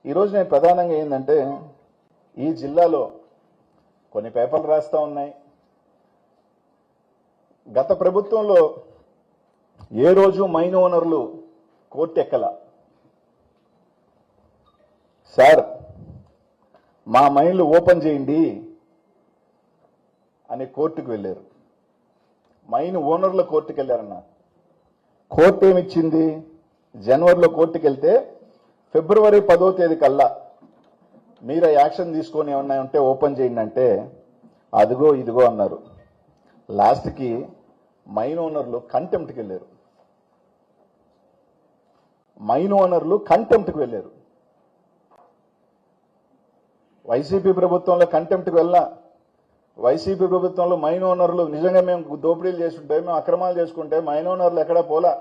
ఈరోజు నేను ప్రధానంగా ఏంటంటే ఈ జిల్లాలో కొన్ని పేపర్లు రాస్తా ఉన్నాయి. గత ప్రభుత్వంలో ఏ రోజు మైన్ ఓనర్లు కోర్టు ఎక్కల. సార్ మా మైన్లు ఓపెన్ చేయండి అని కోర్టుకు వెళ్ళారు. మైన్ ఓనర్ల కోర్టుకు వెళ్ళారన్న. కోర్టు ఏమిచ్చింది? జనవరిలో కోర్టుకు వెళ్తే ఫిబ్రవరి 10వ తేదీ కల్లా మీరు యాక్షన్ తీసుకొని ఏమన్నా ఉంటే ఓపెన్ చేయండి అంటే అదిగో ఇదిగో అన్నారు. లాస్ట్కి మైన్ ఓనర్లు కంటెంప్ట్కి వెళ్ళారు. మైన్ ఓనర్లు కంటెంప్ట్కి వెళ్ళారు. వైసీపీ ప్రభుత్వంలో కంటెంప్ట్కి వెళ్ళా. వైసీపీ ప్రభుత్వంలో మైన్ ఓనర్లు నిజంగా మేము దోపిడీలు చేసుకుంటే, మేము అక్రమాలు చేసుకుంటే మైన్ ఓనర్లు ఎక్కడా పోలా.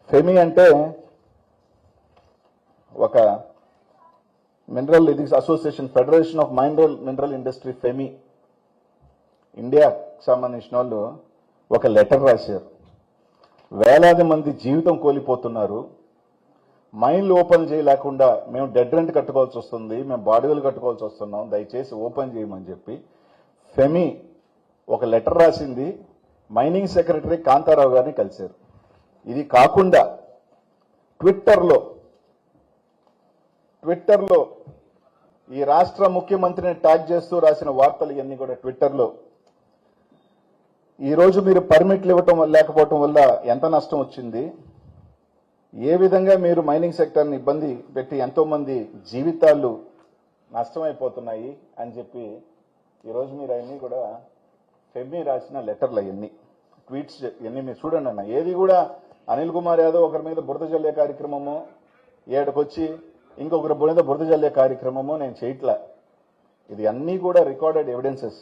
ఫెమి అంటే ఒక mineral association, federation of mineral industry, FIMI ఇండియాకి సంబంధించిన వాళ్ళు ఒక లెటర్ రాశారు. వేలాది మంది జీవితం కోల్పోతున్నారు, మైన్లు ఓపెన్ చేయలేకుండా మేము డెడ్ రెంట్ కట్టుకోవాల్సి వస్తుంది, మేము బాడుగలు కట్టుకోవాల్సి వస్తున్నాం, దయచేసి ఓపెన్ చేయమని చెప్పి ఫెమి ఒక లెటర్ రాసింది. మైనింగ్ సెక్రటరీ కాంతారావు గారిని కలిశారు. ఇది కాకుండా ట్విట్టర్లో ఈ రాష్ట్ర ముఖ్యమంత్రిని ట్యాగ్ చేస్తూ రాసిన వార్తలు ఇవన్నీ కూడా ట్విట్టర్లో. ఈరోజు మీరు పర్మిట్లు ఇవ్వటం లేకపోవటం వల్ల ఎంత నష్టం వచ్చింది, ఏ విధంగా మీరు మైనింగ్ సెక్టర్ని ఇబ్బంది పెట్టి ఎంతో మంది జీవితాలు నష్టమైపోతున్నాయి అని చెప్పి ఈరోజు మీరు అవన్నీ కూడా ఫెమి రాసిన లెటర్లు అవన్నీ ట్వీట్స్ ఇవన్నీ మీరు చూడండి అన్న. ఏది కూడా అనిల్ కుమార్ యాదవ్ ఒకరి మీద బురద జల్లే కార్యక్రమము, ఏడకొచ్చి ఇంకొకరి మీద బురద జల్లే కార్యక్రమము నేను చేయట్లా. ఇది అన్నీ కూడా రికార్డెడ్ ఎవిడెన్సెస్.